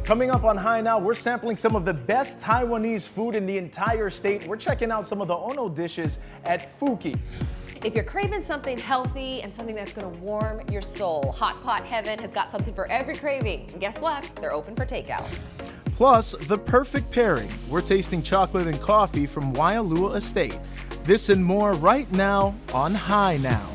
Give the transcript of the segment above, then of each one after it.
Coming up on High Now, we're sampling some of the best Taiwanese food in the entire state. We're checking out some of the Ono dishes at Fuki. If you're craving something healthy and something that's going to warm your soul, Hot Pot Heaven has got something for every craving. And guess what? They're open for takeout. Plus, the perfect pairing. We're tasting chocolate and coffee from Waialua Estate. This and more right now on High Now.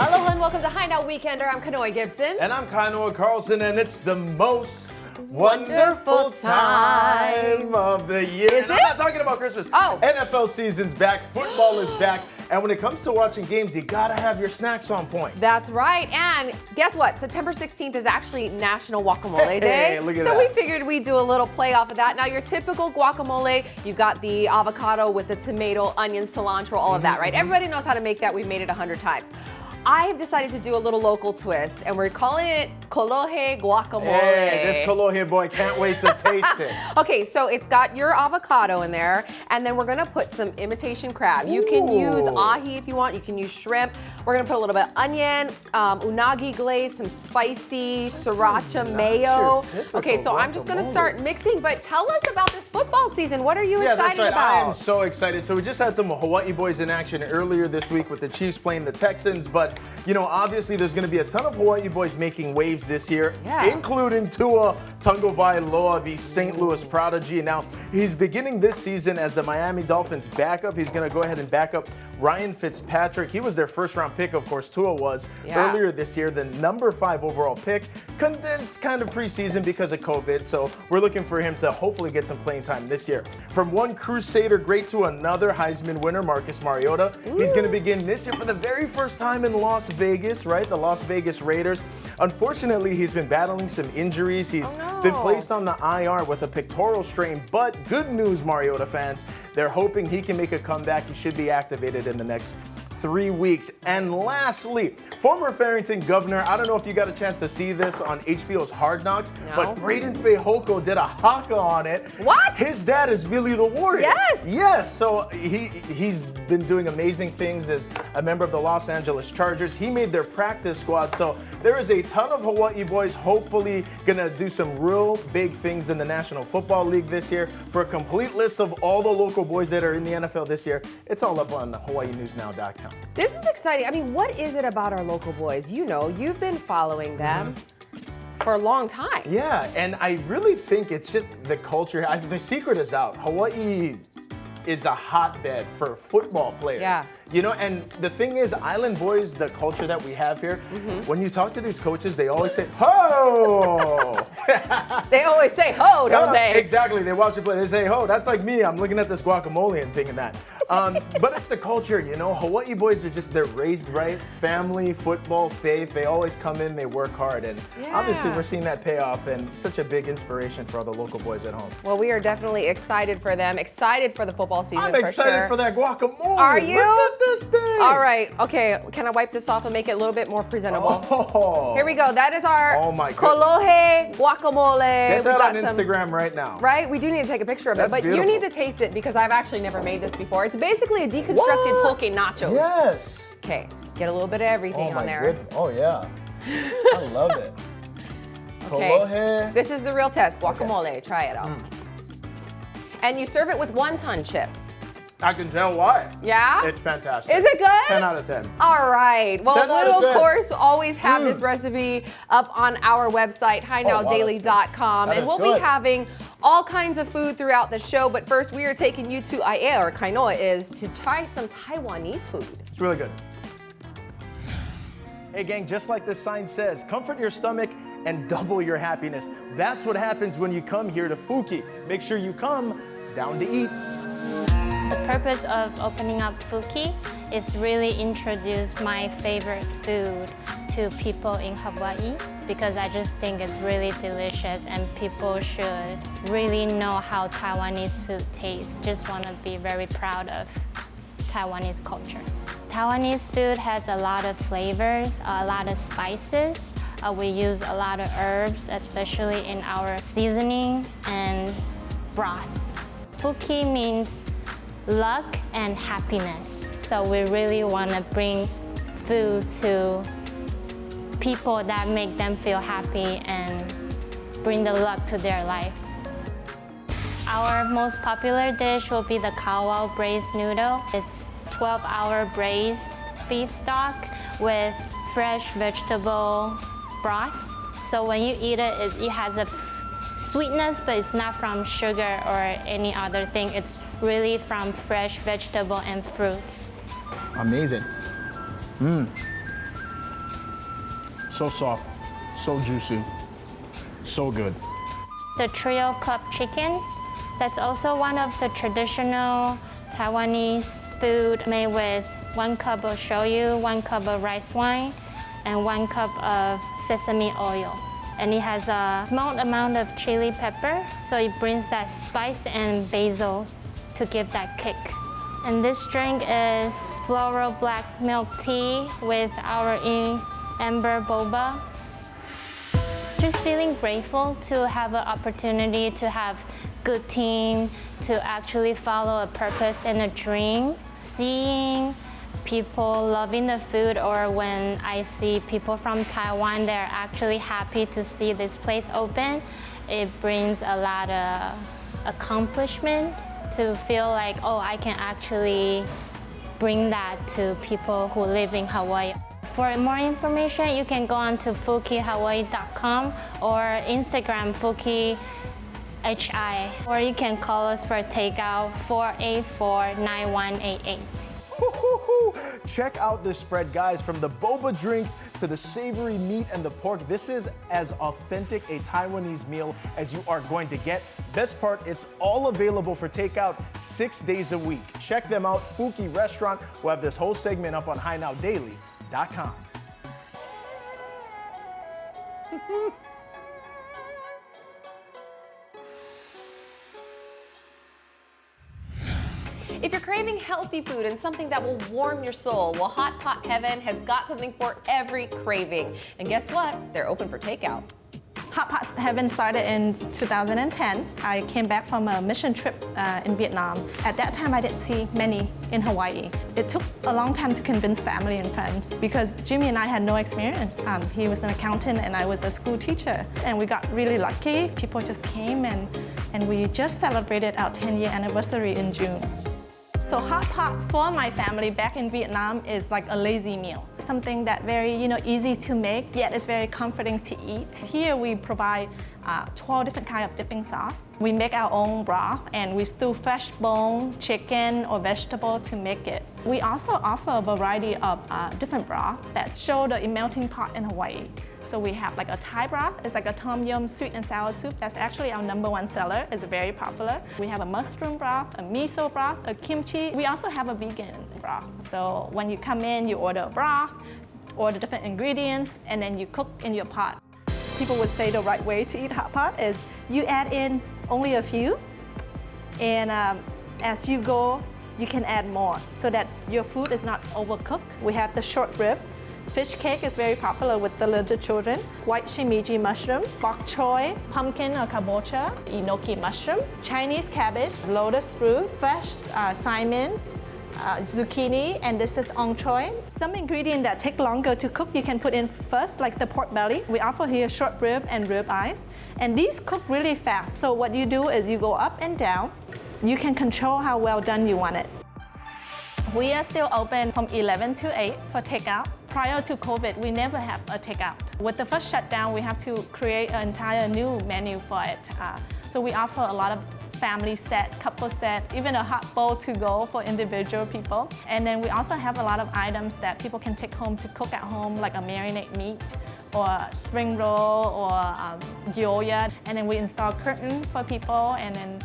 Aloha and welcome to High Now Weekender. I'm Kanoe Gibson. And I'm Kainoa Carlson, and it's the most wonderful time of the year. Is and it? I'm not talking about Christmas. Oh. NFL season's back, football is back, and when it comes to watching games, you gotta have your snacks on point. That's right. And guess what? September 16th is actually National Guacamole Day. Hey, look at so that. we figured we'd do a little play off of that. Now, your typical guacamole, you've got the avocado with the tomato, onion, cilantro, all of that, right? Everybody knows how to make that. We've made it 100 times. I have decided to do a little local twist, and we're calling it Kolohe Guacamole. Hey, this Kolohe boy can't wait to taste it. Okay, so it's got your avocado in there, and then we're gonna put some imitation crab. You can use ahi if you want, you can use shrimp. We're gonna put a little bit of onion, unagi glaze, some spicy sriracha mayo. Okay, so I'm just gonna start mixing, but tell us about this football season. What are you excited that's right. I am about? so excited. So we just had some Hawaii boys in action earlier this week with the Chiefs playing the Texans, but you know, obviously there's going to be a ton of Hawaii boys making waves this year, including Tua Tagovailoa, the St. Louis prodigy. Now, he's beginning this season as the Miami Dolphins backup. He's going to go ahead and back up Ryan Fitzpatrick. He was their first-round pick, of course, Tua was earlier this year, the number 5 overall pick. Condensed kind of preseason because of COVID, so we're looking for him to hopefully get some playing time this year. From one Crusader great to another Heisman winner, Marcus Mariota. He's going to begin this year for the very first time in Las Vegas, right? The Las Vegas Raiders. Unfortunately, he's been battling some injuries. He's been placed on the IR with a pectoral strain, but good news, Mariota fans. They're hoping he can make a comeback. He should be activated in the next 3 weeks. And lastly, former Farrington governor, I don't know if you got a chance to see this on HBO's Hard Knocks, but Braden Fehoko did a haka on it. What? His dad is Billy the Warrior. Yes. Yes, so he's been doing amazing things as a member of the Los Angeles Chargers. He made their practice squad, so there is a ton of Hawaii boys hopefully gonna do some real big things in the National Football League this year. For a complete list of all the local boys that are in the NFL this year, it's all up on HawaiiNewsNow.com. This is exciting. I mean, what is it about our local boys? You know, you've been following them for a long time. Yeah, and I really think it's just the culture. The secret is out. Hawaii is a hotbed for football players. Yeah. You know, and the thing is, Island boys, the culture that we have here, when you talk to these coaches, they always say, ho! They always say ho, don't they? Exactly. They watch you play. They say, ho, that's like me. I'm looking at this guacamole and thinking that. But it's the culture, you know. Hawaii boys are just, they're raised right. Family, football, faith. They always come in, they work hard. And obviously we're seeing that pay off, and such a big inspiration for all the local boys at home. Well, we are definitely excited for them, excited for the football season. I'm excited for that guacamole. Are you? Look at this thing. All right. Okay. Can I wipe this off and make it a little bit more presentable? Oh. Here we go. That is our Kolohe guacamole. Get that on Instagram right now. Right? We do need to take a picture of it, but beautiful. you need to taste it because I've actually never made this before. It's basically a deconstructed poke nachos. Yes. Okay. Get a little bit of everything on there. Oh yeah. I love it. Okay. Kolohe. This is the real test. Guacamole. Try it out. And you serve it with wonton chips. I can tell why. Yeah? It's fantastic. Is it good? 10 out of 10. All right. Well, 10 out we'll, of 10. of course, always have this recipe up on our website, HighNowDaily.com. And we'll be having all kinds of food throughout the show. But first, we are taking you to Aiea, or Kainoa is, to try some Taiwanese food. It's really good. Hey gang, just like this sign says, comfort your stomach and double your happiness. That's what happens when you come here to Fuki. Make sure you come down to eat. The purpose of opening up Fuki is really introduce my favorite food to people in Hawaii because I just think it's really delicious and people should really know how Taiwanese food tastes. Just want to be very proud of Taiwanese culture. Taiwanese food has a lot of flavors, a lot of spices. We use a lot of herbs, especially in our seasoning, and broth. Fuki means luck and happiness. So we really want to bring food to people that make them feel happy and bring the luck to their life. Our most popular dish will be the Kawao braised noodle. It's 12-hour braised beef stock with fresh vegetable broth. So when you eat it, it has a sweetness, but it's not from sugar or any other thing. It's really from fresh vegetable and fruits. Amazing. So soft, so juicy, so good. The trio club chicken, that's also one of the traditional Taiwanese food made with 1 cup of shoyu, 1 cup of rice wine, and 1 cup of sesame oil. And it has a small amount of chili pepper, so it brings that spice and basil to give that kick. And this drink is floral black milk tea with our amber boba. Just feeling grateful to have an opportunity to have good team, to actually follow a purpose and a dream. Seeing people loving the food, or when I see people from Taiwan, they're actually happy to see this place open. It brings a lot of accomplishment to feel like, oh, I can actually bring that to people who live in Hawaii. For more information, you can go on to fukihawaii.com or Instagram fukihi, or you can call us for takeout 484-9188. Check out this spread, guys. From the boba drinks to the savory meat and the pork, this is as authentic a Taiwanese meal as you are going to get. Best part, it's all available for takeout 6 days a week. Check them out. Fuki Restaurant will have this whole segment up on HiNowDaily.com. If you're craving healthy food and something that will warm your soul, well, Hot Pot Heaven has got something for every craving. And guess what? They're open for takeout. Hot Pot Heaven started in 2010. I came back from a mission trip in Vietnam. At that time, I didn't see many in Hawaii. It took a long time to convince family and friends because Jimmy and I had no experience. He was an accountant and I was a school teacher. And we got really lucky. People just came and we just celebrated our 10-year anniversary in June. So hot pot for my family back in Vietnam is like a lazy meal. Something that very easy to make, yet it's very comforting to eat. Here we provide 12 different kinds of dipping sauce. We make our own broth and we stew fresh bone, chicken or vegetable to make it. We also offer a variety of different broths that show the melting pot in Hawaii. So we have like a Thai broth. It's like a tom yum sweet and sour soup. That's actually our #1 seller. It's very popular. We have a mushroom broth, a miso broth, a kimchi. We also have a vegan broth. So when you come in, you order a broth, order different ingredients, and then you cook in your pot. People would say the right way to eat hot pot is you add in only a few, and as you go, you can add more so that your food is not overcooked. We have the short rib. Fish cake is very popular with the little children. White shimiji mushroom, bok choy, pumpkin or kabocha, enoki mushroom, Chinese cabbage, lotus fruit, fresh salmon, zucchini, and this is entree. Some ingredients that take longer to cook you can put in first, like the pork belly. We offer here short rib and rib eyes. And these cook really fast. So what you do is you go up and down. You can control how well done you want it. We are still open from 11 to 8 for takeout. Prior to COVID, we never have a takeout. With the first shutdown, we have to create an entire new menu for it. So we offer a lot of family set, couple set, even a hot bowl to go for individual people. And then we also have a lot of items that people can take home to cook at home, like a marinade meat, or spring roll, or gyoza. And then we install curtain for people, and then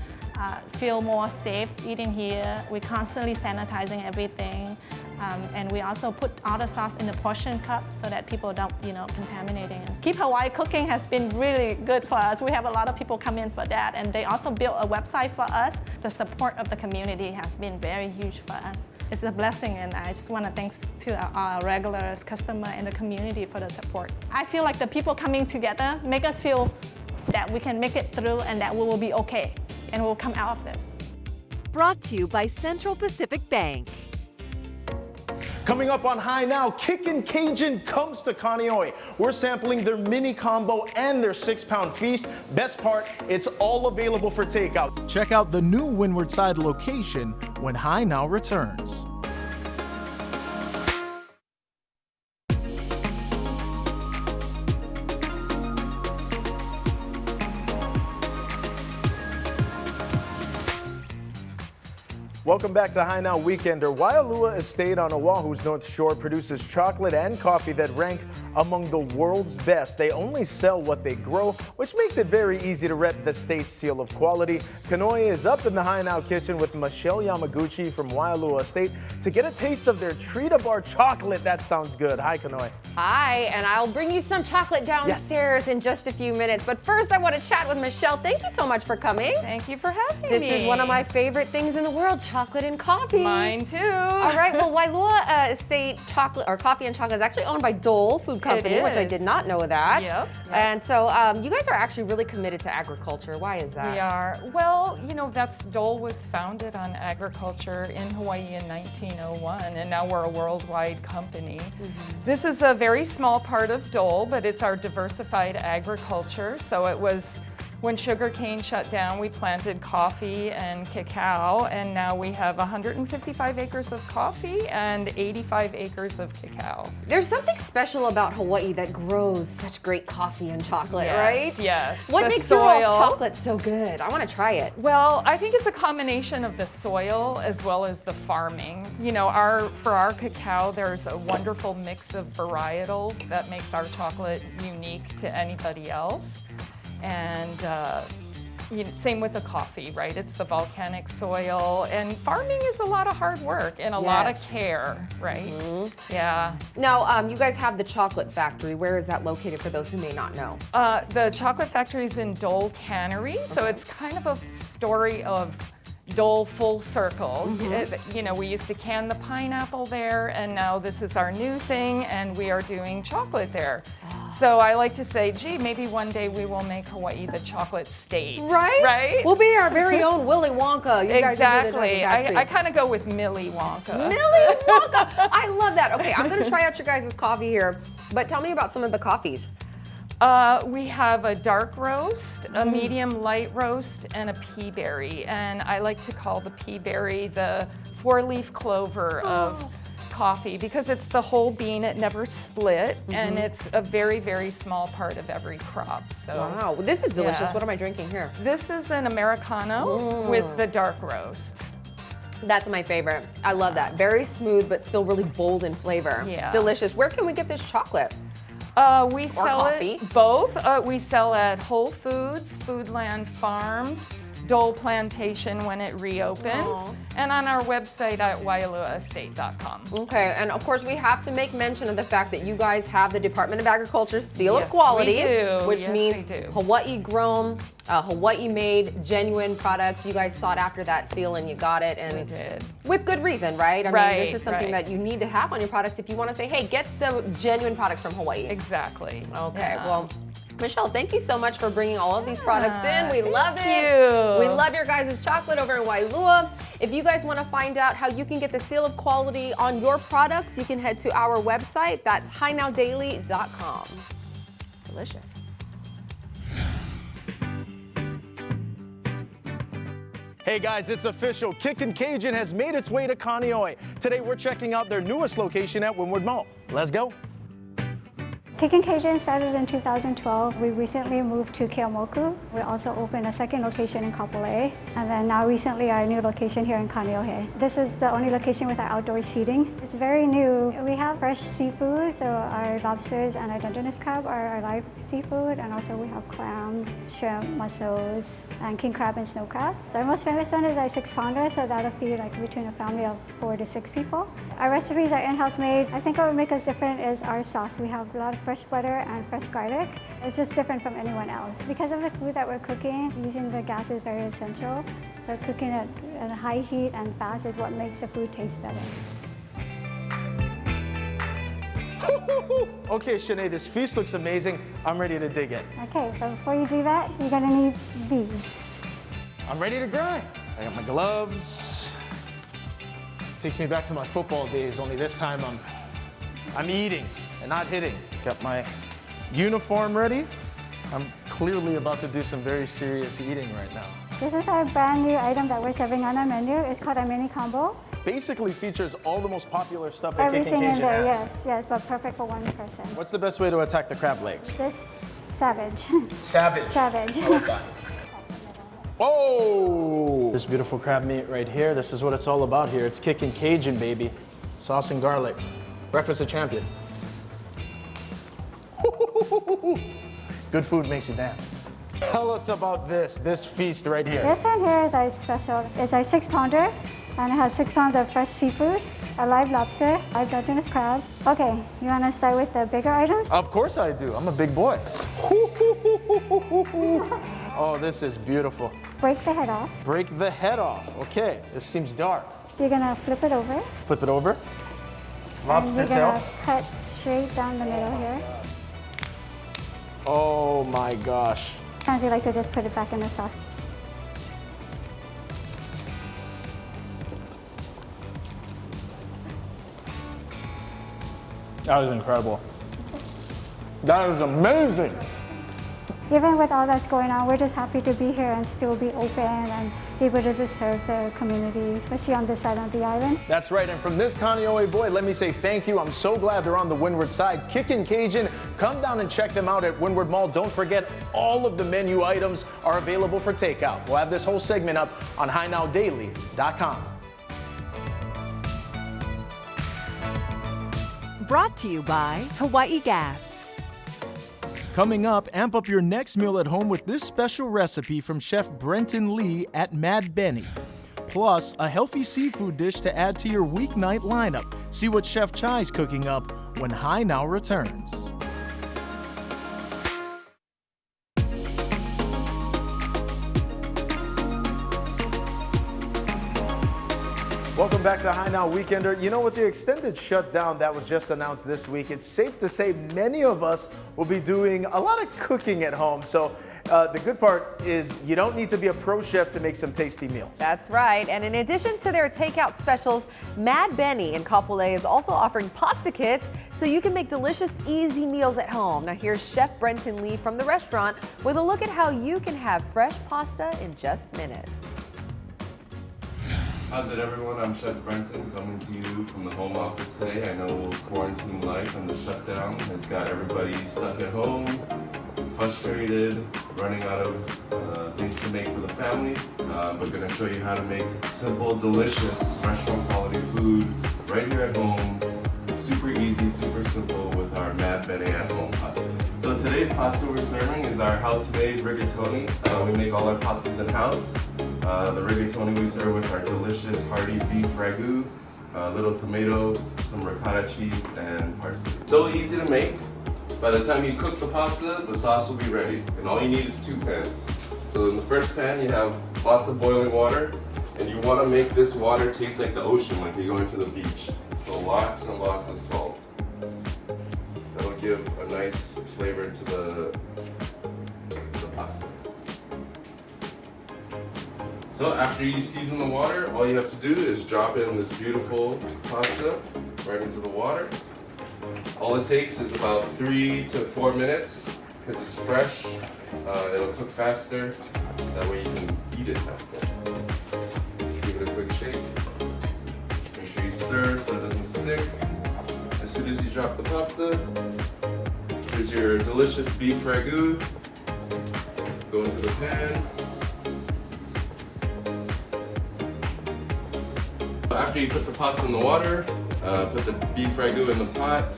feel more safe eating here. We're constantly sanitizing everything. And we also put all the sauce in the portion cup so that people don't, contaminating it. Keep Hawaii Cooking has been really good for us. We have a lot of people come in for that, and they also built a website for us. The support of the community has been very huge for us. It's a blessing, and I just want to thank to our regulars, customer, and the community for the support. I feel like the people coming together make us feel that we can make it through and that we will be okay. and will come out of this. Brought to you by Central Pacific Bank. Coming up on High Now, Kickin Cajun comes to Kaneohe. We're sampling their mini combo and their 6-pound feast. Best part, it's all available for takeout. Check out the new Windward Side location when High Now returns. Welcome back to High Now Weekender. Waialua Estate on Oahu's North Shore produces chocolate and coffee that rank among the world's best. They only sell what they grow, which makes it very easy to rep the state's seal of quality. Kanoe is up in the High Now kitchen with Michelle Yamaguchi from Waialua Estate to get a taste of their Treat Bar chocolate. That sounds good. Hi, Kanoe. Hi, and I'll bring you some chocolate downstairs in just a few minutes. But first, I want to chat with Michelle. Thank you so much for coming. Thank you for having me. This is one of my favorite things in the world, chocolate and coffee. Mine too. All right, well, Waialua Estate chocolate or coffee and chocolate is actually owned by Dole Food Company, which I did not know that. Yep. And so you guys are actually really committed to agriculture. Why is that? We are. Well, you know, Dole was founded on agriculture in Hawaii in 1901, and now we're a worldwide company. This is a very small part of Dole, but it's our diversified agriculture. So it was when sugarcane shut down, we planted coffee and cacao, and now we have 155 acres of coffee and 85 acres of cacao. There's something special about Hawaii that grows such great coffee and chocolate, right? Yes. What The makes soil. your all's chocolate so good? I want to try it. Well, I think it's a combination of the soil as well as the farming. You know, for our cacao, there's a wonderful mix of varietals that makes our chocolate unique to anybody else. And same with the coffee, right? It's the volcanic soil, and farming is a lot of hard work and a lot of care, right? Yeah. Now, you guys have the chocolate factory. Where is that located for those who may not know? The chocolate factory is in Dole Cannery, so it's kind of a story of Dole full circle. You know, we used to can the pineapple there, and now this is our new thing, and we are doing chocolate there. So I like to say, gee, maybe one day we will make Hawaii the chocolate state. Right? Right? We'll be our very own Willy Wonka. You guys will be the chocolate Exactly. factory. I kind of go with Millie Wonka. Millie Wonka. I love that. Okay, I'm going to try out your guys' coffee here, but tell me about some of the coffees. We have a dark roast, a medium light roast, and a pea berry. And I like to call the pea berry the 4-leaf clover of coffee because it's the whole bean, it never split, and it's a very, very small part of every crop. So Wow, this is delicious. What am I drinking here? this is an Americano with the dark roast. That's my favorite. I love that. Very smooth, but still really bold in flavor. Yeah. Delicious. Where can we get this chocolate? We sell coffee. it both. We sell at Whole Foods, Foodland Farms, Dole Plantation when it reopens, and on our website at waialuaestate.com. Okay, and of course we have to make mention of the fact that you guys have the Department of Agriculture seal of Yes, quality, we do. which Yes, means we do. Hawaii grown, Hawaii made, genuine products. You guys sought after that seal and you got it, and We did. with good reason, right? I mean, Right, this is something right. that you need to have on your products if you want to say, hey, get the genuine product from Hawaii. Exactly. Okay, Yeah. well, Michelle, thank you so much for bringing all of these products in. We love it. Thank you. We love your guys' chocolate over in Waialua. If you guys want to find out how you can get the seal of quality on your products, you can head to our website. That's highnowdaily.com. Delicious. Hey guys, it's official. Kickin Cajun has made its way to Kaneohe. Today we're checking out their newest location at Windward Mall. Let's go. Kickin Cajun started in 2012. We recently moved to Keomoku. We also opened a second location in Kapolei. And then now recently our new location here in Kaneohe. This is the only location with our outdoor seating. It's very new. We have fresh seafood, so our lobsters and our Dungeness crab are our live seafood. And also we have clams, shrimp, mussels, and king crab and snow crab. So our most famous one is our 6-pounder, so that'll feed like between a family of 4 to 6 people. Our recipes are in-house made. I think what would make us different is our sauce. We have a lot of fresh butter and fresh garlic. It's just different from anyone else. Because of the food that we're cooking, using the gas is very essential. But cooking it at a high heat and fast is what makes the food taste better. Okay, Shanae, this feast looks amazing. I'm ready to dig in. Okay, but before you do that, you're gonna need these. I'm ready to grind. I got my gloves. Takes me back to my football days, only this time I'm eating and not hitting. Got my uniform ready. I'm clearly about to do some very serious eating right now. This is our brand new item that we're serving on our menu. It's called a mini combo. Basically features all the most popular stuff that Kickin Everything Cajun in there, has. yes, but perfect for one person. What's the best way to attack the crab legs? This savage. Savage. Savage. I like that. Oh! This beautiful crab meat right here. This is what it's all about here. It's Kickin Cajun, baby. Sauce and garlic. Breakfast of champions. Good food makes you dance. Tell us about this feast right here. This one here is our special. It's our 6-pounder, and it has 6 pounds of fresh seafood, a live lobster, live Dungeness crab. Okay, you want to start with the bigger items? Of course I do. I'm a big boy. Oh, this is beautiful. Break the head off. Break the head off. Okay, this seems dark. You're gonna flip it over. Flip it over. And Lobster you're tail. gonna cut straight down the middle here. Oh my gosh. Sometimes we like to just put it back in the sauce. That is incredible. That is amazing. Even with all that's going on, we're just happy to be here and still be open and be able to serve the community, especially on this side of the island. That's right, and from this Kaneohe boy, let me say thank you. I'm so glad they're on the Windward side. Kickin Cajun, come down and check them out at Windward Mall. Don't forget, all of the menu items are available for takeout. We'll have this whole segment up on HiNowDaily.com. Brought to you by Hawaii Gas. Coming up, amp up your next meal at home with this special recipe from Chef Brenton Lee at Mad Benny. Plus, a healthy seafood dish to add to your weeknight lineup. See what Chef Chai's cooking up when Hi Now returns. Welcome back to Hi Now Weekender. You know, with the extended shutdown that was just announced this week, it's safe to say many of us will be doing a lot of cooking at home. So the good part is you don't need to be a pro chef to make some tasty meals. That's right. And in addition to their takeout specials, Mad Benny in Kapolei is also offering pasta kits so you can make delicious, easy meals at home. Now here's Chef Brenton Lee from the restaurant with a look at how you can have fresh pasta in just minutes. How's it, everyone? I'm Chef Brenton coming to you from the home office today. I know quarantine life and the shutdown has got everybody stuck at home, frustrated, running out of things to make for the family. But going to show you how to make simple, delicious, restaurant quality food right here at home. Super easy, super simple with our Mad Benny at home pasta. So today's pasta we're serving is our house-made rigatoni. We make all our pastas in-house. The rigatoni we serve with our delicious hearty beef ragu, little tomato, some ricotta cheese, and parsley. So easy to make. By the time you cook the pasta, the sauce will be ready. And all you need is 2 pans. So in the first pan, you have lots of boiling water. And you want to make this water taste like the ocean, like you're going to the beach. So lots and lots of salt. That'll give a nice flavor to the pasta. So after you season the water, all you have to do is drop in this beautiful pasta right into the water. All it takes is about 3 to 4 minutes because it's fresh. It'll cook faster. That way you can eat it faster. Give it a quick shake. Make sure you stir so it doesn't stick. As soon as you drop the pasta, here's your delicious beef ragu. Go into the pan. After you put the pasta in the water, put the beef ragu in the pot,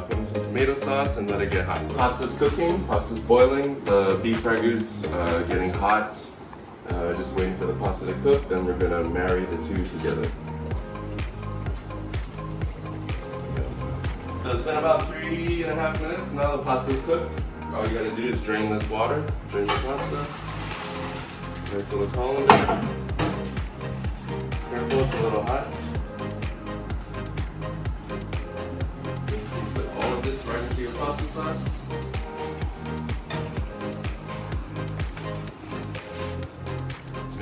put in some tomato sauce and let it get hot. The pasta's cooking, pasta's boiling, the beef ragu's getting hot. Just waiting for the pasta to cook, then we're gonna marry the two together. So it's been about 3.5 minutes. Now the pasta's cooked. All you gotta do is drain this water, drain the pasta. Nice little colander. Careful, it's a little hot. Put all of this right into your pasta sauce.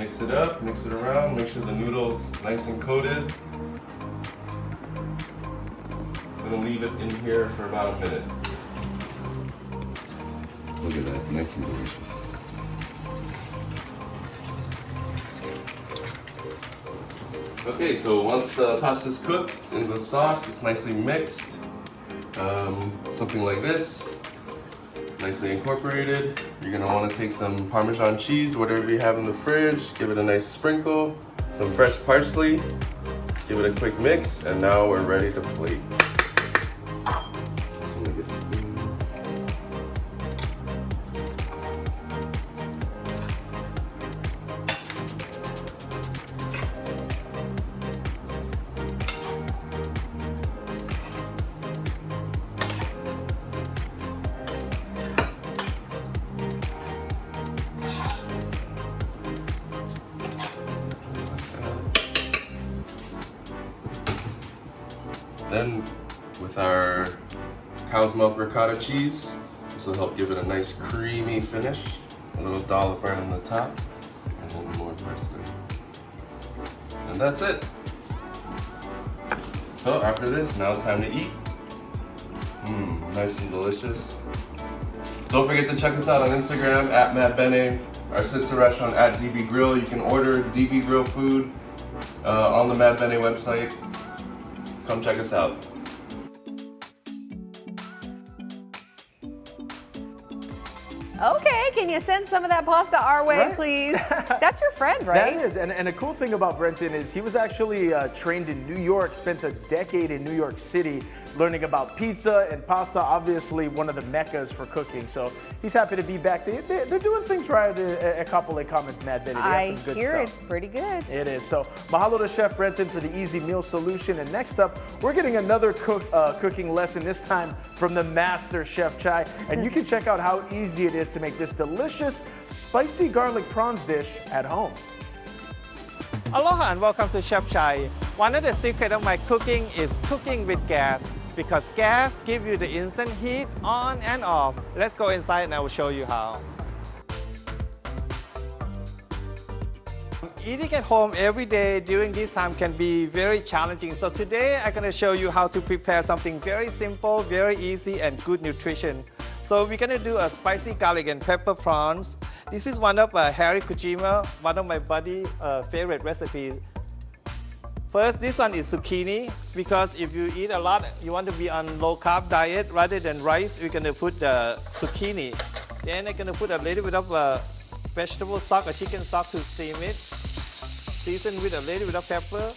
Mix it up, mix it around, make sure the noodle's nice and coated. I'm gonna leave it in here for about a minute. Look at that, nice and delicious. Okay, so once the pasta's cooked, it's in the sauce, it's nicely mixed. Something like this, nicely incorporated. You're gonna wanna take some Parmesan cheese, whatever you have in the fridge, give it a nice sprinkle, some fresh parsley, give it a quick mix, and now we're ready to plate. So let me get a spoon. Then with our cow's milk ricotta cheese, this will help give it a nice creamy finish. A little dollop right on the top, and then more parsley. And that's it. So after this, now it's time to eat. Nice and delicious. Don't forget to check us out on Instagram at Matt Bene, our sister restaurant at DB Grill. You can order DB Grill food on the Matt Bene website. Come check us out. Okay, can you send some of that pasta our way, Right. please? That's your friend, right? That is, and a cool thing about Brenton is he was actually trained in New York, spent a decade in New York City learning about pizza and pasta, obviously one of the meccas for cooking. So he's happy to be back. They're doing things right at Kapolei Commons, Mad Benny. They got some good hear stuff. it's pretty good. It is. So mahalo to Chef Brenton for the easy meal solution. And next up, we're getting another cooking lesson, this time from the master Chef Chai. And you can check out how easy it is to make this delicious spicy garlic prawns dish at home. Aloha and welcome to Chef Chai. One of the secrets of my cooking is cooking with gas, because gas gives you the instant heat on and off. Let's go inside and I will show you how. Eating at home every day during this time can be very challenging. So today I'm going to show you how to prepare something very simple, very easy, and good nutrition. So we're going to do a spicy garlic and pepper prawns. This is one of Harry Kojima, one of my buddy's favorite recipes. First, this one is zucchini, because if you eat a lot, you want to be on low carb diet, rather than rice, we're going to put the zucchini. Then I'm going to put a little bit of vegetable stock, a chicken stock to steam it. Season with a little bit of pepper,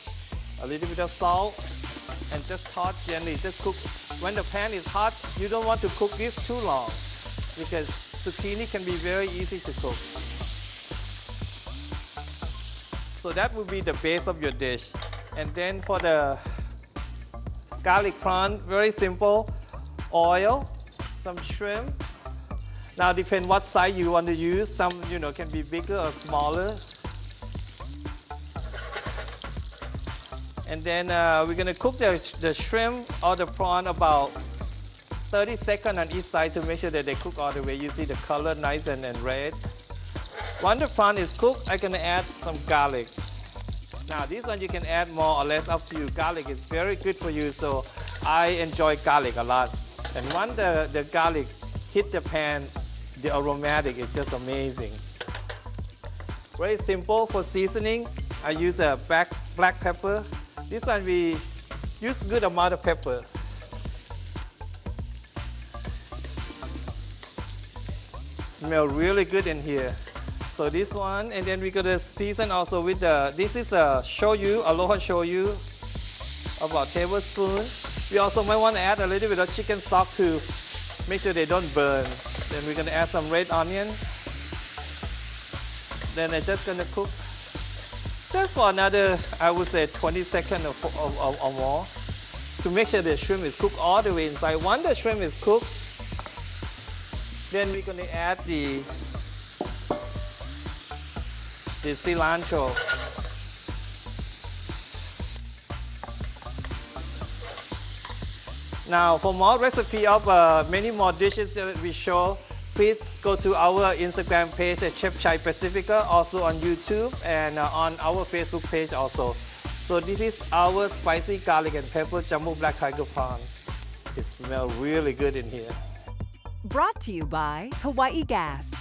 a little bit of salt, and just toss gently. Just cook. When the pan is hot, you don't want to cook this too long, because zucchini can be very easy to cook. So that will be the base of your dish. And then for the garlic prawn, very simple. Oil, some shrimp. Now depend what size you want to use. Some can be bigger or smaller. And then we're going to cook the shrimp or the prawn about 30 seconds on each side to make sure that they cook all the way. You see the color nice and red. Once the prawn is cooked, I'm going to add some garlic. Now this one you can add more or less, up to you. Garlic is very good for you, so I enjoy garlic a lot. And once the garlic hit the pan, the aromatic is just amazing. Very simple for seasoning. I use a black pepper. This one we use good amount of pepper. Smell really good in here. So this one, and then we're gonna season also with this is a shoyu, aloha shoyu, about a tablespoon. We also might want to add a little bit of chicken stock to make sure they don't burn. Then we're gonna add some red onion. Then I'm just gonna cook just for another, I would say 20 seconds or more, to make sure the shrimp is cooked all the way inside. Once the shrimp is cooked, then we're gonna add the cilantro. Now for more recipe of many more dishes that we show, Please go to our Instagram page at Chef Chai Pacifica, also on YouTube and on our Facebook page also. So this is our spicy garlic and pepper jumbo black tiger prawns. It smells really good in here. Brought to you by Hawaii Gas.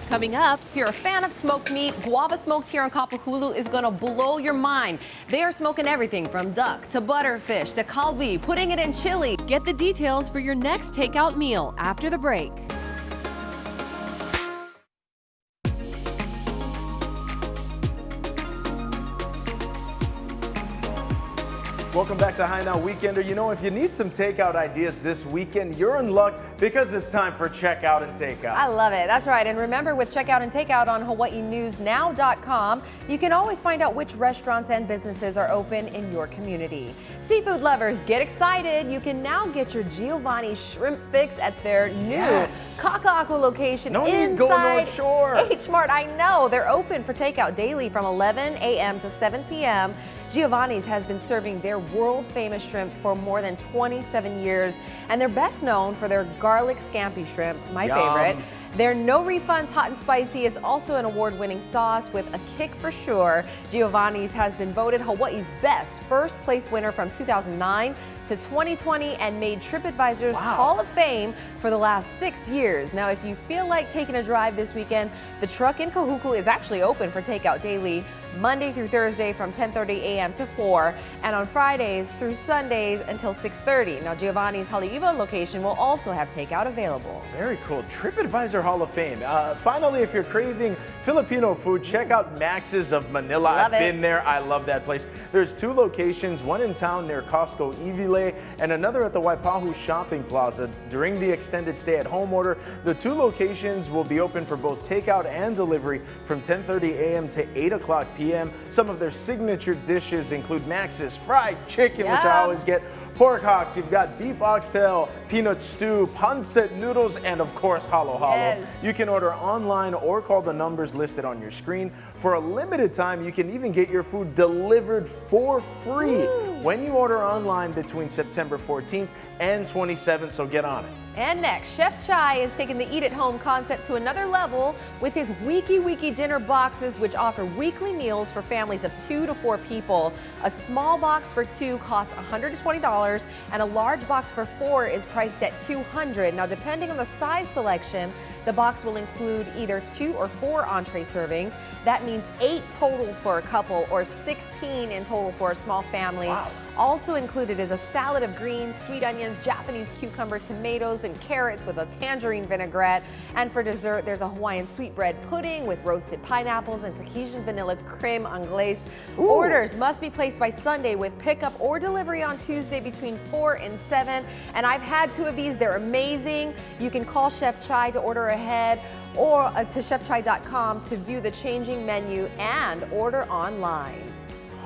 Coming up, if you're a fan of smoked meat, Guava Smoke here in Kapahulu is gonna blow your mind. They are smoking everything from duck to butterfish to kalbi, putting it in chili. Get the details for your next takeout meal after the break. Welcome back to High Now Weekender. You know, if you need some takeout ideas this weekend, you're in luck because it's time for Checkout and Takeout. I love it. That's right. And remember, with Checkout and Takeout on HawaiiNewsNow.com, you can always find out which restaurants and businesses are open in your community. Seafood lovers, get excited. You can now get your Giovanni shrimp fix at their new Kaka'aku location inside North Shore. H Mart. I know. They're open for takeout daily from 11 a.m. to 7 p.m. Giovanni's has been serving their world-famous shrimp for more than 27 years, and they're best known for their garlic scampi shrimp, my favorite. Their No Refunds Hot and Spicy is also an award-winning sauce with a kick for sure. Giovanni's has been voted Hawaii's best first place winner from 2009 to 2020 and made TripAdvisor's Hall of Fame for the last 6 years. Now, if you feel like taking a drive this weekend, the truck in Kahuku is actually open for takeout daily, Monday through Thursday from 10:30 a.m. to 4, and on Fridays through Sundays until 6:30. Now, Giovanni's Haleiwa location will also have takeout available. Very cool. TripAdvisor Hall of Fame. Finally, if you're craving Filipino food, check out Max's of Manila. I've been there. I love that place. There's 2 locations, one in town near Costco Ivile and another at the Waipahu Shopping Plaza. During the extended stay-at-home order, the 2 locations will be open for both takeout and delivery from 10:30 a.m. to 8 o'clock p.m. Some of their signature dishes include Max's fried chicken, which I always get, pork hocks, you've got beef oxtail, peanut stew, pancit noodles, and of course, halo halo. You can order online or call the numbers listed on your screen. For a limited time, you can even get your food delivered for free when you order online between September 14th and 27th, so get on it. And next, Chef Chai is taking the eat-at-home concept to another level with his Wiki dinner boxes, which offer weekly meals for families of 2 to 4 people. A small box for 2 costs $120, and a large box for 4 is priced at $200. Now, depending on the size selection, the box will include either 2 or 4 entree servings. That means 8 total for a couple or 16 in total for a small family. Also included is a salad of greens, sweet onions, Japanese cucumber, tomatoes, and carrots with a tangerine vinaigrette. And for dessert, there's a Hawaiian sweetbread pudding with roasted pineapples and Tahitian vanilla creme anglaise. Orders must be placed by Sunday with pickup or delivery on Tuesday between 4 and 7. And I've had 2 of these. They're amazing. You can call Chef Chai to order ahead or to chefchai.com to view the changing menu and order online.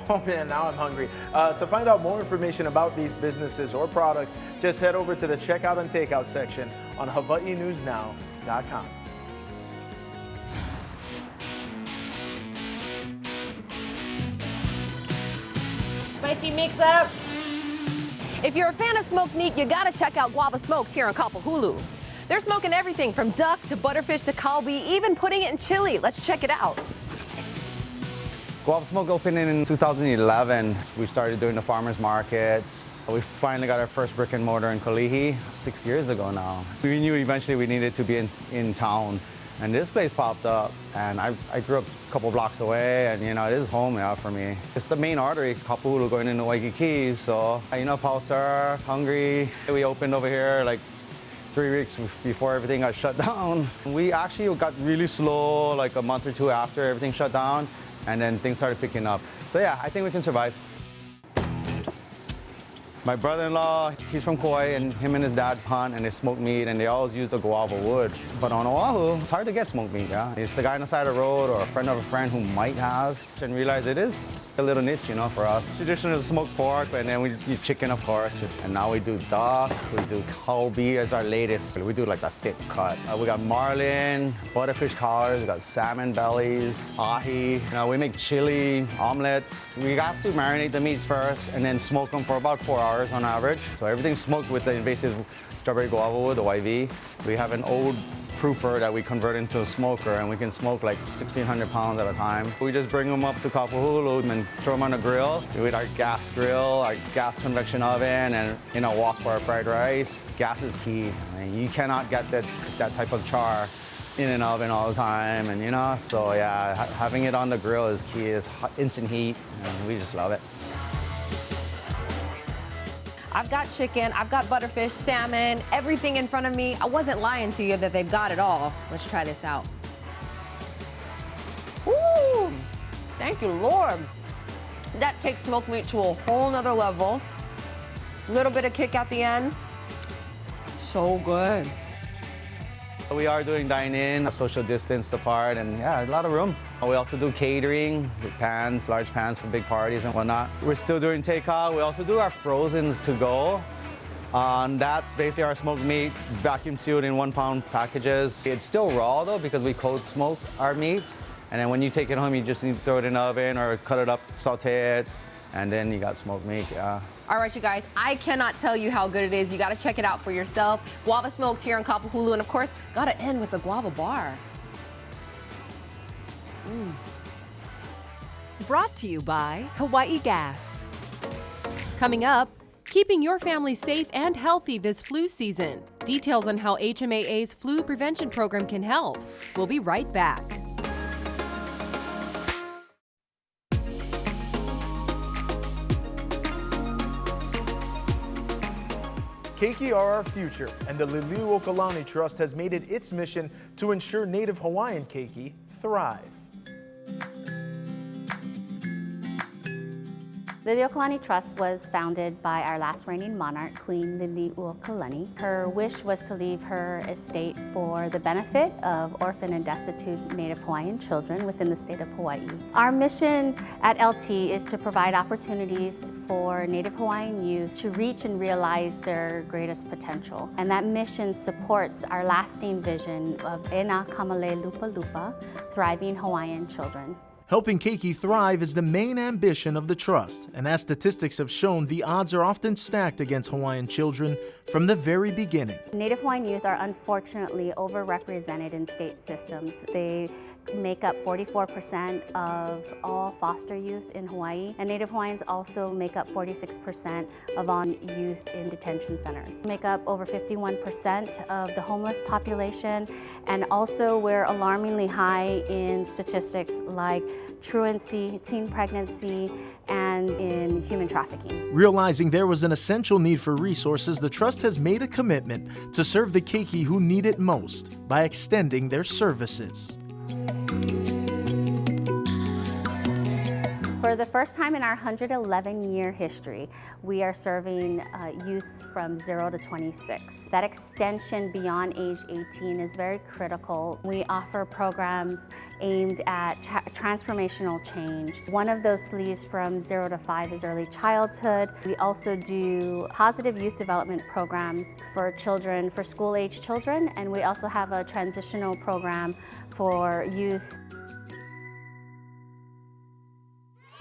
Oh man, now I'm hungry. To find out more information about these businesses or products, just head over to the Checkout and Takeout section on HawaiiNewsNow.com. Spicy mix-up. If you're a fan of smoked meat, you gotta check out Guava Smoke here in Kapahulu. They're smoking everything from duck to butterfish to kalbi, even putting it in chili. Let's check it out. Guava Smoke opened in 2011. We started doing the farmers markets. We finally got our first brick and mortar in Kalihi 6 years ago now. We knew eventually we needed to be in town. And this place popped up, and I grew up a couple blocks away, and you know, it is home now for me. It's the main artery, Kapahulu, going into Waikiki, so you know, Pauser, hungry. We opened over here like 3 weeks before everything got shut down. We actually got really slow like a month or 2 after everything shut down, and then things started picking up. So yeah, I think we can survive. My brother-in-law, he's from Kauai, and him and his dad hunt and they smoke meat, and they always use the guava wood. But on Oahu, it's hard to get smoked meat, yeah? It's the guy on the side of the road or a friend of a friend who might have, and realize it is a little niche, you know, for us. Traditional smoked pork, and then we do chicken, of course. And now we do duck, we do kalbi as our latest. We do like a thick cut. We got marlin, butterfish collars, we got salmon bellies, ahi. We make chili, omelets. We have to marinate the meats first and then smoke them for about 4 hours hours on average. So everything's smoked with the invasive strawberry guava wood, the YV. We have an old proofer that we convert into a smoker, and we can smoke like 1,600 pounds at a time. We just bring them up to Kapahulu and throw them on the grill with our gas grill, our gas convection oven, and wok for our fried rice. Gas is key. I mean, you cannot get that type of char in an oven all the time, and so yeah, having it on the grill is key. It's instant heat, and we just love it. I've got chicken, I've got butterfish, salmon, everything in front of me. I wasn't lying to you that they've got it all. Let's try this out. Ooh, thank you, Lord. That takes smoked meat to a whole nother level. Little bit of kick at the end. So good. We are doing dine-in, social distance apart, and yeah, a lot of room. We also do catering with pans, large pans for big parties and whatnot. We're still doing takeout. We also do our frozens to go. That's basically our smoked meat, vacuum sealed in 1 pound packages. It's still raw though because we cold smoke our meats. And then when you take it home, you just need to throw it in the oven or cut it up, saute it, and then you got smoked meat, yeah. All right, you guys, I cannot tell you how good it is. You gotta check it out for yourself. Guava Smoked here in Kapahulu, and of course, gotta end with the guava bar. Brought to you by Hawaii Gas. Coming up, keeping your family safe and healthy this flu season. Details on how HMAA's flu prevention program can help. We'll be right back. Keiki are our future, and the Liliuokalani Trust has made it its mission to ensure native Hawaiian keiki thrive. Liliuokalani Trust was founded by our last reigning monarch, Queen Liliuokalani. Her wish was to leave her estate for the benefit of orphan and destitute Native Hawaiian children within the state of Hawaii. Our mission at LT is to provide opportunities for Native Hawaiian youth to reach and realize their greatest potential. And that mission supports our lasting vision of Ena Kamale Lupa Lupa, thriving Hawaiian children. Helping keiki thrive is the main ambition of the Trust, and as statistics have shown, the odds are often stacked against Hawaiian children from the very beginning. Native Hawaiian youth are unfortunately overrepresented in state systems. They make up 44% of all foster youth in Hawaii, and Native Hawaiians also make up 46% of all youth in detention centers. Make up over 51% of the homeless population, and also we're alarmingly high in statistics like truancy, teen pregnancy, and in human trafficking. Realizing there was an essential need for resources, the Trust has made a commitment to serve the keiki who need it most by extending their services. For the first time in our 111-year history, we are serving youth from 0 to 26. That extension beyond age 18 is very critical. We offer programs aimed at transformational change. One of those sleeves from 0 to 5 is early childhood. We also do positive youth development programs for children, for school-age children, and we also have a transitional program for youth.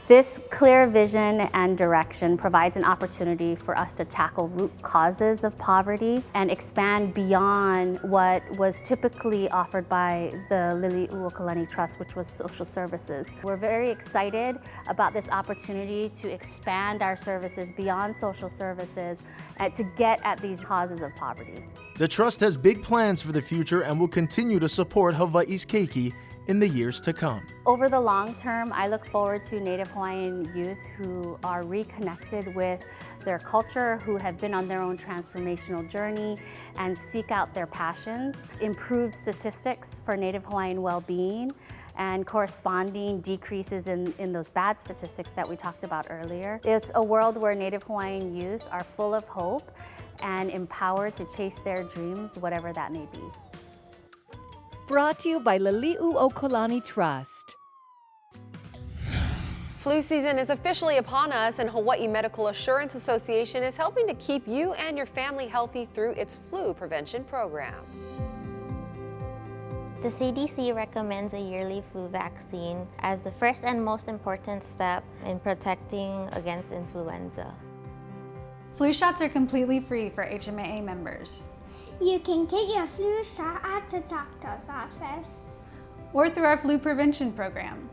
This clear vision and direction provides an opportunity for us to tackle root causes of poverty and expand beyond what was typically offered by the Liliuokalani Trust, which was social services. We're very excited about this opportunity to expand our services beyond social services and to get at these causes of poverty. The Trust has big plans for the future and will continue to support Hawaii's keiki in the years to come. Over the long term, I look forward to Native Hawaiian youth who are reconnected with their culture, who have been on their own transformational journey and seek out their passions, improve statistics for Native Hawaiian well-being, and corresponding decreases in those bad statistics that we talked about earlier. It's a world where Native Hawaiian youth are full of hope and empowered to chase their dreams, whatever that may be. Brought to you by Liliuokalani Trust. Flu season is officially upon us, and Hawaii Medical Assurance Association is helping to keep you and your family healthy through its flu prevention program. The CDC recommends a yearly flu vaccine as the first and most important step in protecting against influenza. Flu shots are completely free for HMAA members. You can get your flu shot at the doctor's office or through our flu prevention program.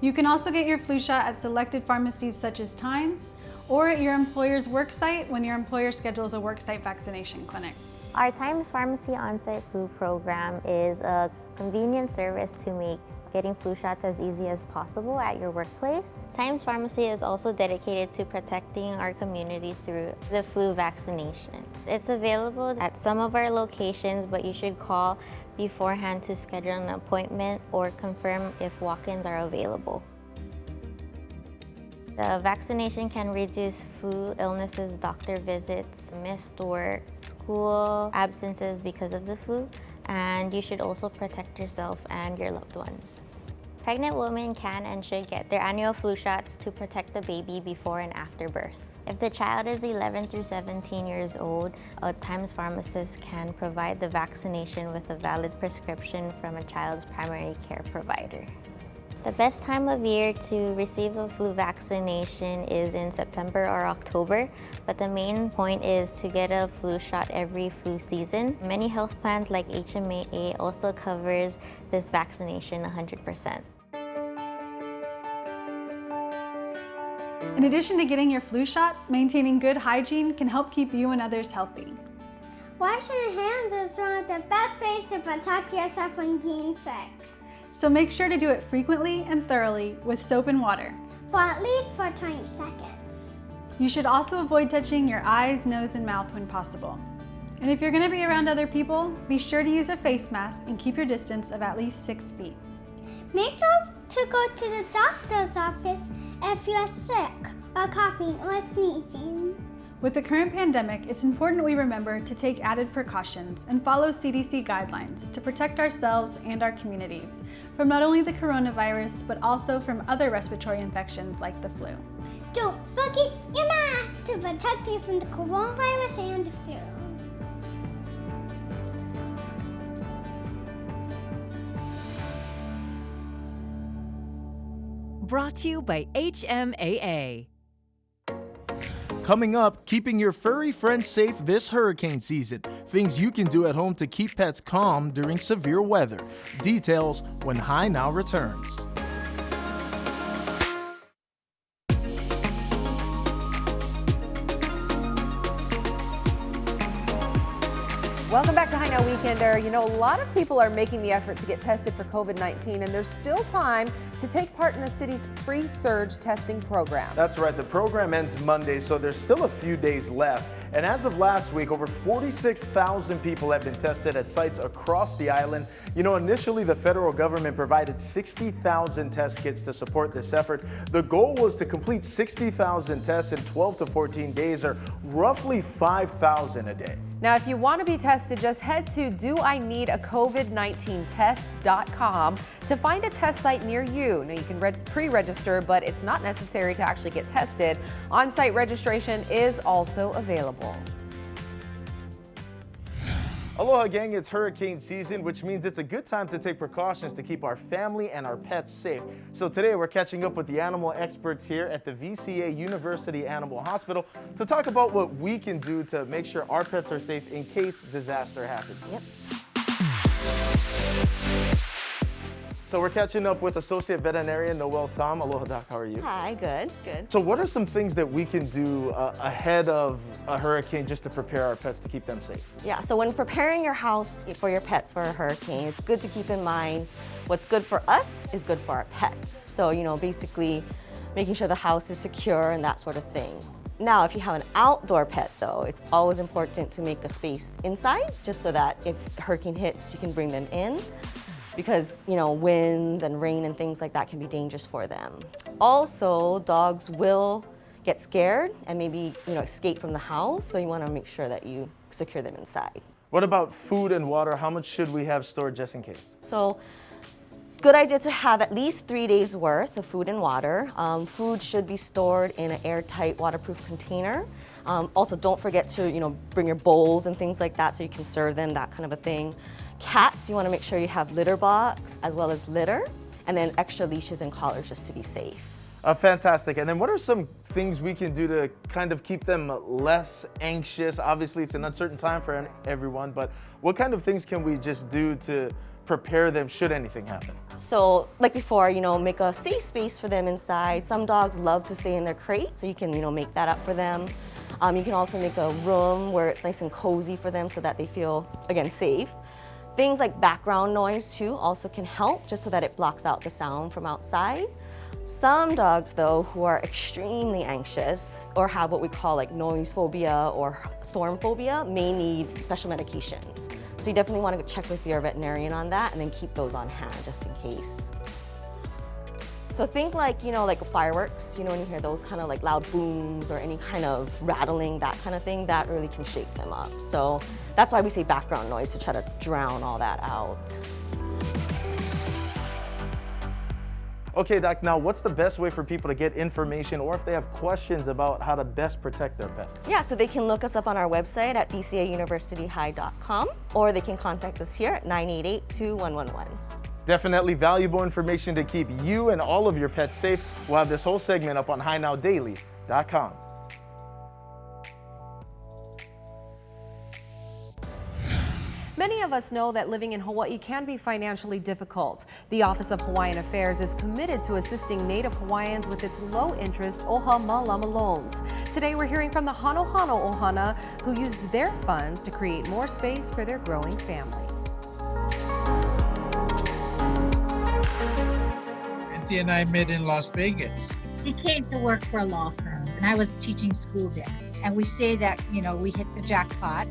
You can also get your flu shot at selected pharmacies such as Times or at your employer's work site when your employer schedules a worksite vaccination clinic. Our Times Pharmacy on-site flu program is a convenient service to make getting flu shots as easy as possible at your workplace. Times Pharmacy is also dedicated to protecting our community through the flu vaccination. It's available at some of our locations, but you should call beforehand to schedule an appointment or confirm if walk-ins are available. The vaccination can reduce flu illnesses, doctor visits, missed work, school absences because of the flu, and you should also protect yourself and your loved ones. Pregnant women can and should get their annual flu shots to protect the baby before and after birth. If the child is 11 through 17 years old, a Times pharmacist can provide the vaccination with a valid prescription from a child's primary care provider. The best time of year to receive a flu vaccination is in September or October, but the main point is to get a flu shot every flu season. Many health plans like HMAA also covers this vaccination 100%. In addition to getting your flu shot, maintaining good hygiene can help keep you and others healthy. Washing your hands is one of the best ways to protect yourself from getting sick. So make sure to do it frequently and thoroughly with soap and water. For at least 20 seconds. You should also avoid touching your eyes, nose, and mouth when possible. And if you're going to be around other people, be sure to use a face mask and keep your distance of at least 6 feet. Make sure to go to the doctor's office if you're sick or coughing or sneezing. With the current pandemic, it's important we remember to take added precautions and follow CDC guidelines to protect ourselves and our communities from not only the coronavirus, but also from other respiratory infections like the flu. Don't forget your mask to protect you from the coronavirus and the flu. Brought to you by HMAA. Coming up, keeping your furry friends safe this hurricane season. Things you can do at home to keep pets calm during severe weather. Details when Hi Now returns. Welcome back to Hi Now Weekender. You know, a lot of people are making the effort to get tested for COVID-19, and there's still time to take part in the city's free surge testing program. That's right. The program ends Monday, so there's still a few days left. And as of last week, over 46,000 people have been tested at sites across the island. You know, initially the federal government provided 60,000 test kits to support this effort. The goal was to complete 60,000 tests in 12 to 14 days, or roughly 5,000 a day. Now, if you want to be tested, just head to doineedacovid19test.com to find a test site near you. Now, you can pre-register, but it's not necessary to actually get tested. On-site registration is also available. Aloha gang, it's hurricane season, which means it's a good time to take precautions to keep our family and our pets safe. So today we're catching up with the animal experts here at the VCA University Animal Hospital to talk about what we can do to make sure our pets are safe in case disaster happens. Yep. So we're catching up with Associate Veterinarian Noelle Tom. Aloha Doc, how are you? Hi, good, good. So what are some things that we can do ahead of a hurricane just to prepare our pets to keep them safe? Yeah, so when preparing your house for your pets for a hurricane, it's good to keep in mind what's good for us is good for our pets. So, you know, basically making sure the house is secure and that sort of thing. Now, if you have an outdoor pet though, it's always important to make a space inside just so that if a hurricane hits, you can bring them in, because, you know, winds and rain and things like that can be dangerous for them. Also, dogs will get scared and maybe, you know, escape from the house, so you want to make sure that you secure them inside. What about food and water? How much should we have stored just in case? So, good idea to have at least 3 days worth of food and water. Food should be stored in an airtight, waterproof container. Also, don't forget to, you know, bring your bowls and things like that so you can serve them, that kind of a thing. Cats, you want to make sure you have litter box as well as litter, and then extra leashes and collars just to be safe. Fantastic. And then what are some things we can do to kind of keep them less anxious? Obviously, it's an uncertain time for everyone, but what kind of things can we just do to prepare them should anything happen? So like before, make a safe space for them inside. Some dogs love to stay in their crate, so you can, make that up for them. You can also make a room where it's nice and cozy for them so that they feel, again, safe. Things like background noise too also can help, just so that it blocks out the sound from outside. Some dogs though who are extremely anxious or have what we call like noise phobia or storm phobia may need special medications. So you definitely want to check with your veterinarian on that and then keep those on hand just in case. So think like, like fireworks, when you hear those kind of like loud booms or any kind of rattling, that kind of thing, that really can shake them up. So that's why we say background noise, to try to drown all that out. Okay, Doc, now what's the best way for people to get information or if they have questions about how to best protect their pet? Yeah, so they can look us up on our website at bcauniversityhigh.com or they can contact us here at 988-2111. Definitely valuable information to keep you and all of your pets safe. We'll have this whole segment up on HighNowDaily.com. Many of us know that living in Hawaii can be financially difficult. The Office of Hawaiian Affairs is committed to assisting Native Hawaiians with its low-interest Oha Malama loans. Today we're hearing from the Hanohano Ohana, who used their funds to create more space for their growing family. Auntie and I met in Las Vegas. He came to work for a law firm, and I was teaching school there. And we say that, we hit the jackpot.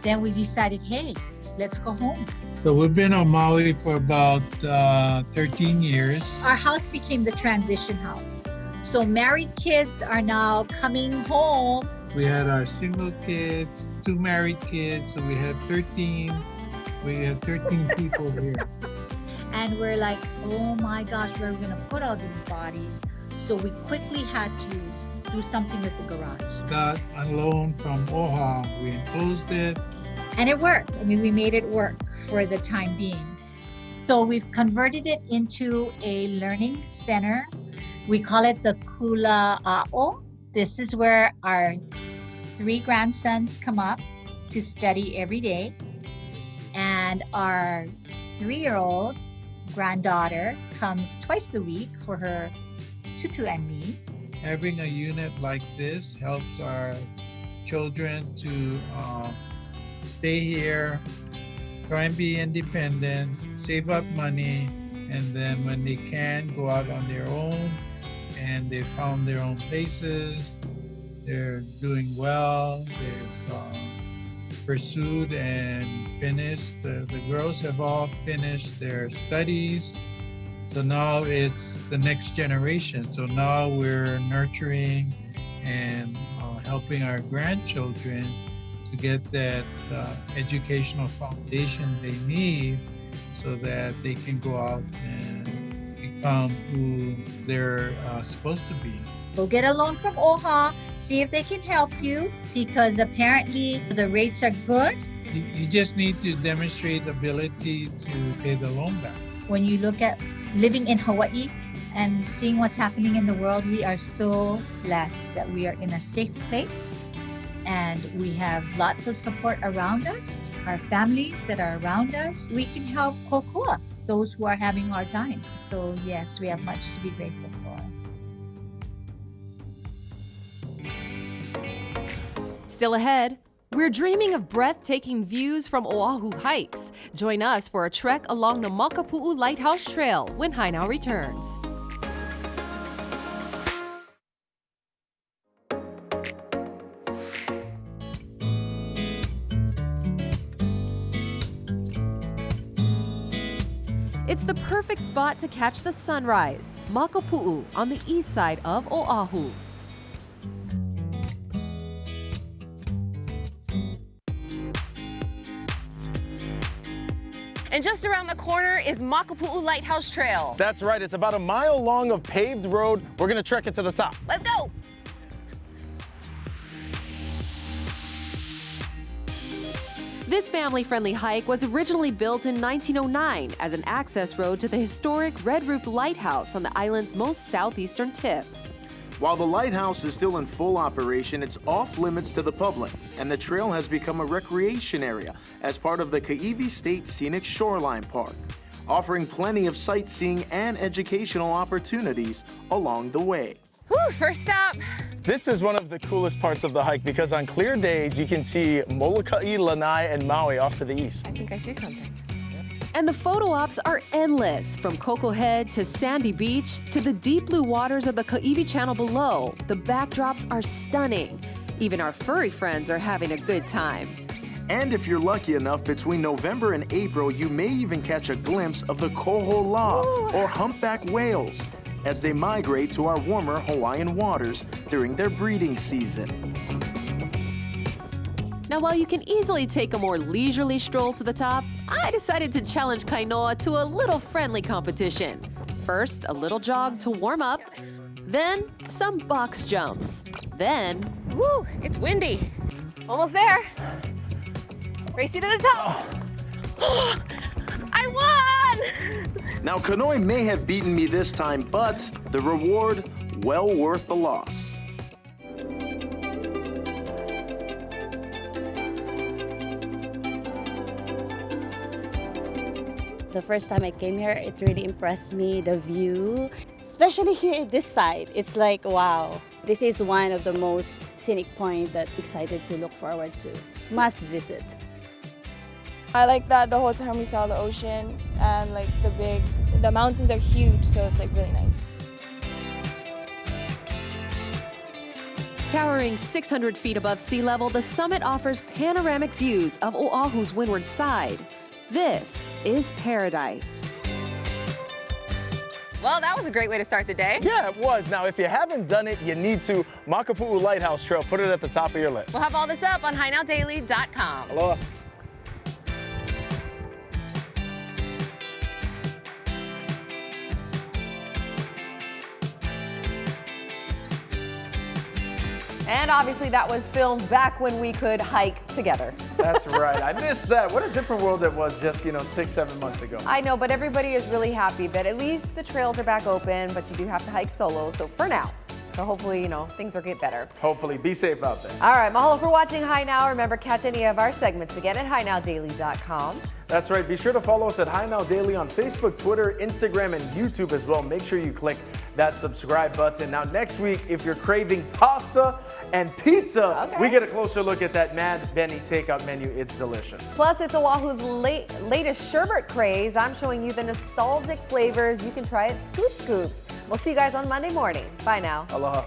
Then we decided, hey, let's go home. So we've been on Maui for about 13 years. Our house became the transition house. So married kids are now coming home. We had our single kids, 2 married kids, so we had 13. We had 13 people here. And we're like, oh my gosh, where are we gonna put all these bodies? So we quickly had to do something with the garage. Got a loan from OHA, we enclosed it. And it worked. We made it work for the time being. So we've converted it into a learning center. We call it the Kula'a'o. This is where our 3 grandsons come up to study every day. And our 3-year-old granddaughter comes twice a week for her tutu and me. Having a unit like this helps our children to stay here, try and be independent, save up money, and then when they can, go out on their own, and they found their own places, they're doing well, they've pursued and finished. The girls have all finished their studies, so now it's the next generation. So now we're nurturing and helping our grandchildren to get that educational foundation they need so that they can go out and become who they're supposed to be. Go get a loan from OHA, see if they can help you, because apparently the rates are good. You just need to demonstrate ability to pay the loan back. When you look at living in Hawaii and seeing what's happening in the world, we are so blessed that we are in a safe place. And we have lots of support around us, our families that are around us. We can help kokua, those who are having hard times. So yes, we have much to be grateful for. Still ahead, we're dreaming of breathtaking views from Oahu hikes. Join us for a trek along the Makapu'u Lighthouse Trail when High Now returns. It's the perfect spot to catch the sunrise, Makapu'u on the east side of Oahu. And just around the corner is Makapu'u Lighthouse Trail. That's right, it's about a mile long of paved road. We're gonna trek it to the top. Let's go. This family-friendly hike was originally built in 1909 as an access road to the historic Red Roof Lighthouse on the island's most southeastern tip. While the lighthouse is still in full operation, it's off limits to the public, and the trail has become a recreation area as part of the Kaiwi State Scenic Shoreline Park, offering plenty of sightseeing and educational opportunities along the way. Whew, first stop. This is one of the coolest parts of the hike because on clear days you can see Molokai, Lanai, and Maui off to the east. I think I see something. And the photo ops are endless, from Coco Head to Sandy Beach to the deep blue waters of the Kaiwi Channel below. The backdrops are stunning. Even our furry friends are having a good time. And if you're lucky enough, between November and April, you may even catch a glimpse of the kohola, or humpback whales, as they migrate to our warmer Hawaiian waters during their breeding season. Now, while you can easily take a more leisurely stroll to the top, I decided to challenge Kainoa to a little friendly competition. First, a little jog to warm up, then some box jumps, then... Woo, it's windy. Almost there. Racing to the top. I won! Now, Kanoi may have beaten me this time, but the reward, well worth the loss. The first time I came here, it really impressed me, the view. Especially here, this side, it's like, wow. This is one of the most scenic points that I'm excited to look forward to. Must visit. I like that the whole time we saw the ocean and like the mountains are huge, so it's like really nice. Towering 600 feet above sea level, the summit offers panoramic views of Oahu's windward side. This is paradise. Well, that was a great way to start the day. Yeah, it was. Now, if you haven't done it, you need to. Makapu'u Lighthouse Trail, put it at the top of your list. We'll have all this up on HiNowDaily.com. Aloha. And obviously that was filmed back when we could hike together. That's right. I missed that. What a different world it was just, 6-7 months ago. I know, but everybody is really happy that at least the trails are back open, but you do have to hike solo, so for now. So hopefully, things will get better. Hopefully. Be safe out there. All right, mahalo for watching Hi Now. Remember, catch any of our segments again at HiNowDaily.com. That's right. Be sure to follow us at Hi Now Daily on Facebook, Twitter, Instagram, and YouTube as well. Make sure you click that subscribe button. Now, next week, if you're craving pasta and pizza, we get a closer look at that Mad Benny takeout menu. It's delicious. Plus, it's Oahu's latest sherbet craze. I'm showing you the nostalgic flavors you can try at Scoop Scoops. We'll see you guys on Monday morning. Bye now. Aloha.